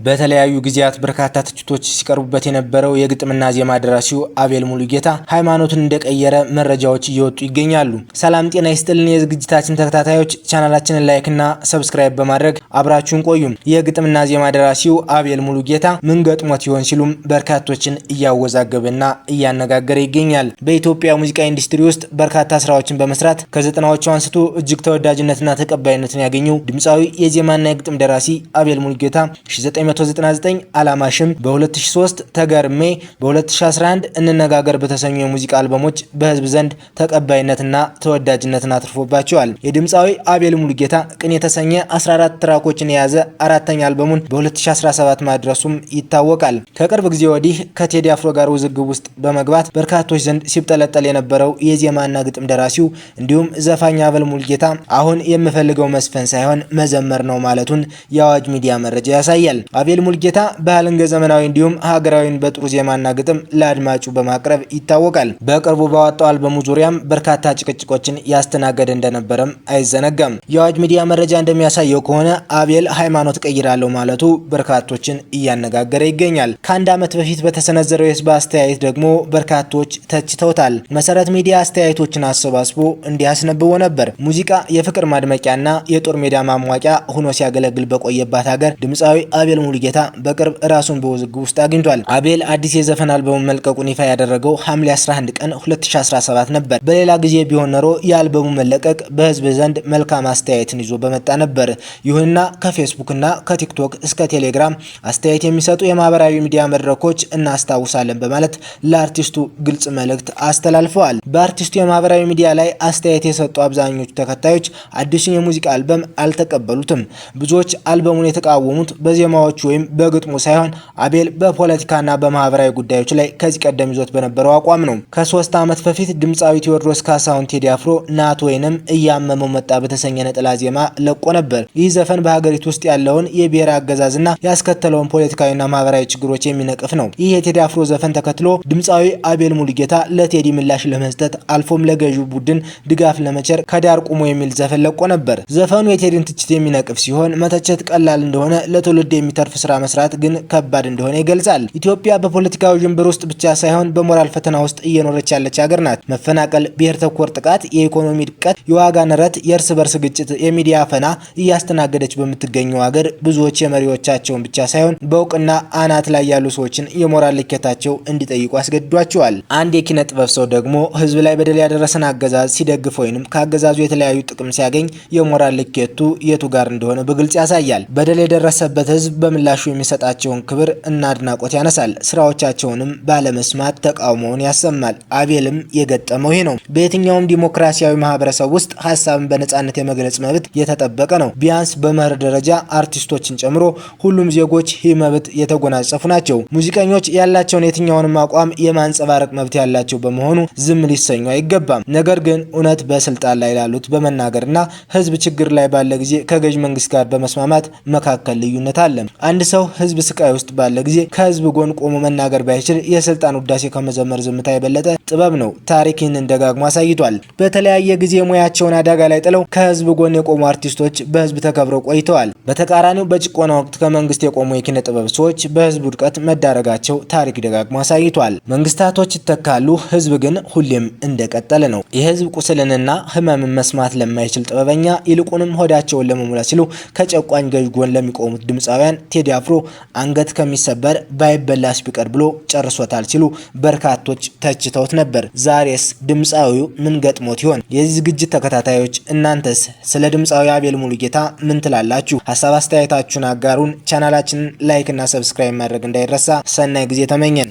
በተለያዩ ጊዜያት በርካታ ትችቶች ሲቀርቡበት የነበረው የግጥምና ዜማ ደራሲው አቤል ሙሉጌታ ሃይማኖቱን እንደቀየረ መረጃዎች እየወጡ ይገኛሉ። ሰላም ጤና ይስጥልን የዝግጅታችን ተከታታዮች፣ ቻናላችንን ላይክ እና ሰብስክራይብ በማድረግ አብራችሁን ቆዩ። የግጥምና ዜማ ደራሲው አቤል ሙሉጌታ ምን ገጥሞት ይሆን ሲሉም በርካቶችን እያወዛገበና እያነጋገረ ይገኛል። በኢትዮጵያ ሙዚቃ ኢንዱስትሪ ውስጥ በርካታ ስራዎችን በመስራት ከ90ዎቹ አንስቶ እጅግ ተወዳጅነትና ተቀባይነትን ያገኘው ድምጻዊ የዜማና የግጥም ደራሲ አቤል ሙሉጌታ 1999 አላማሽም፣ በ2003 ተገርሜ፣ በ2011 እንነጋገር በተሰኙ የሙዚቃ አልበሞች በህዝብ ዘንድ ተቀባይነትና ተወዳጅነትን አትርፎባቸዋል። የድምጻዊ አቤል ሙሉጌታ ቅን የተሰኘ 14 ትራኮችን የያዘ አራተኛ አልበሙን በ2017 ማድረሱም ይታወቃል። ከቅርብ ጊዜ ወዲህ ከቴዲ አፍሮ ጋር ውዝግብ ውስጥ በመግባት በርካቶች ዘንድ ሲብጠለጠል የነበረው የዜማና ግጥም ደራሲው እንዲሁም ዘፋኝ አቤል ሙሉጌታ አሁን የምፈልገው መስፈን ሳይሆን መዘመር ነው ማለቱን የአዋጅ ሚዲያ መረጃ ያሳያል። አቤል ሙሉጌታ ባህልን ዘመናዊ እንዲሁም ሀገራዊን በጥሩ ዜማና ግጥም ለአድማጩ በማቅረብ ይታወቃል። በቅርቡ ባወጣው አልበሙ ዙሪያም በርካታ ጭቅጭቆችን ያስተናገደ እንደነበረም አይዘነጋም። የአዋጅ ሚዲያ መረጃ እንደሚያሳየው ከሆነ አቤል ሃይማኖት ቀይራለሁ ማለቱ በርካቶችን እያነጋገረ ይገኛል። ከአንድ ዓመት በፊት በተሰነዘረው የህዝብ አስተያየት ደግሞ በርካቶች ተችተውታል። መሰረት ሚዲያ አስተያየቶችን አሰባስቦ እንዲያስነብቦ ነበር። ሙዚቃ የፍቅር ማድመቂያና የጦር ሜዳ ማሟቂያ ሆኖ ሲያገለግል በቆየባት ሀገር ድምጻዊ አቤል ሙሉጌታ በቅርብ ራሱን በውዝግብ ውስጥ አግኝቷል። አቤል አዲስ የዘፈን አልበሙን መልቀቁን ይፋ ያደረገው ሐምሌ 11 ቀን 2017 ነበር። በሌላ ጊዜ ቢሆን ኖሮ የአልበሙ መለቀቅ በህዝብ ዘንድ መልካም አስተያየትን ይዞ በመጣ ነበር። ይሁንና ከፌስቡክ እና ከቲክቶክ እስከ ቴሌግራም አስተያየት የሚሰጡ የማህበራዊ ሚዲያ መድረኮች እናስታውሳለን በማለት ለአርቲስቱ ግልጽ መልእክት አስተላልፈዋል። በአርቲስቱ የማህበራዊ ሚዲያ ላይ አስተያየት የሰጡ አብዛኞቹ ተከታዮች አዲሱን የሙዚቃ አልበም አልተቀበሉትም። ብዙዎች አልበሙን የተቃወሙት በዜማዎቹ ወይም በግጥሙ ሳይሆን አቤል በፖለቲካና በማህበራዊ ጉዳዮች ላይ ከዚህ ቀደም ይዞት በነበረው አቋም ነው። ከ3 ዓመት በፊት ድምጻዊ ቴዎድሮስ ካሳሁን ቴዲ አፍሮ ናት ወይንም እያመመው መጣ በተሰኘ ነጠላ ዜማ ለቆ ነበር። ይህ ዘፈን በሀገሪቱ ውስጥ ያለውን የብሔር አገዛዝና ያስከተለውን ፖለቲካዊና ማህበራዊ ችግሮች የሚነቅፍ ነው። ይህ የቴዲ አፍሮ ዘፈን ተከትሎ ድምጻዊ አቤል ሙሉጌታ ለቴዲ ምላሽ ለመስጠት አልፎም ለገዢው ቡድን ድጋፍ ለመቸር ከዳር ቁሞ የሚል ዘፈን ለቆ ነበር። ዘፈኑ የቴዲን ትችት የሚነቅፍ ሲሆን መተቸት ቀላል እንደሆነ ለትውልድ የሚተርፍ ስራ መስራት ግን ከባድ እንደሆነ ይገልጻል። ኢትዮጵያ በፖለቲካዊ ጅንብር ውስጥ ብቻ ሳይሆን በሞራል ፈተና ውስጥ እየኖረች ያለች ሀገር ናት። መፈናቀል፣ ብሔር ተኮር ጥቃት፣ የኢኮኖሚ ድቀት፣ የዋጋ ንረት፣ የእርስ በርስ ግጭት፣ የሚዲያ አፈና እያስተናገደች በምትገኘው ሀገር ብዙዎች የመሪዎቻቸውን ብቻ ሳይሆን በእውቅና አናት ላይ ያሉ ሰዎችን የሞራል ልኬታቸው እንዲጠይቁ አስገድዷቸዋል። አንድ የኪነ ጥበብ ሰው ደግሞ ህዝብ ላይ በደል ያደረሰን አገዛዝ ሲደግፍ ወይንም ከአገዛዙ የተለያዩ ጥቅም ሲያገኝ የሞራል ልኬቱ የቱ ጋር እንደሆነ በግልጽ ያሳያል። በደል የደረሰበት ህዝብ በምላሹ የሚሰጣቸውን ክብር እና አድናቆት ያነሳል። ስራዎቻቸውንም ባለመስማት ተቃውሞውን ያሰማል። አቤልም የገጠመው ይሄ ነው። በየትኛውም ዲሞክራሲያዊ ማህበረሰብ ውስጥ ሀሳብን በነጻነት የመግለጽ መብት የተጠበቀ ነው። ቢያንስ በመርህ ደረጃ አርቲስቶችን ጨምሮ ሁሉም ዜጎች ይህ መብት የተጎናጸፉ ናቸው። ሙዚቀኞች ያላቸውን የትኛውንም አቋም የማንጸባረቅ መብት ያላቸው በመሆኑ ዝም ሊሰኙ አይገባም። ነገር ግን እውነት በስልጣን ላይ ላሉት በመናገርና ህዝብ ችግር ላይ ባለ ጊዜ ከገዥ መንግስት ጋር በመስማማት መካከል ልዩነት አለ። አንድ ሰው ህዝብ ስቃይ ውስጥ ባለ ጊዜ ከህዝብ ጎን ቆሞ መናገር ባይችል የስልጣን ውዳሴ ከመዘመር ዝምታ የበለጠ ጥበብ ነው። ታሪክ ይህንን ደጋግሞ አሳይቷል። በተለያየ ጊዜ ሙያቸውን አደጋ ላይ ጥለው ከህዝብ ጎን የቆሙ አርቲስቶች በህዝብ ተከብረው ቆይተዋል። በተቃራኒው በጭቆና ወቅት ከመንግስት የቆሙ የኪነ ጥበብ ሰዎች በህዝብ ውድቀት መዳረጋቸው ታሪክ ደጋግሞ አሳይቷል። መንግስታቶች ይተካሉ፣ ህዝብ ግን ሁሌም እንደቀጠለ ነው። የህዝብ ቁስልንና ህመምን መስማት ለማይችል ጥበበኛ ይልቁንም ሆዳቸውን ለመሙላት ሲሉ ከጨቋኝ ገዥ ጎን ለሚቆሙት ድምጻውያን ቴዲ አፍሮ አንገት ከሚሰበር ባይበላስ ቢቀር ብሎ ጨርሶታል ሲሉ በርካቶች ተችተውት ነበር። ዛሬስ ድምጻዊው ምን ገጥሞት ይሆን? የዚህ ዝግጅት ተከታታዮች እናንተስ ስለ ድምጻዊ አቤል ሙሉጌታ ምን ትላላችሁ? ሀሳብ አስተያየታችሁን አጋሩን። ቻናላችንን ላይክ እና ሰብስክራይብ ማድረግ እንዳይረሳ። ሰናይ ጊዜ ተመኘን።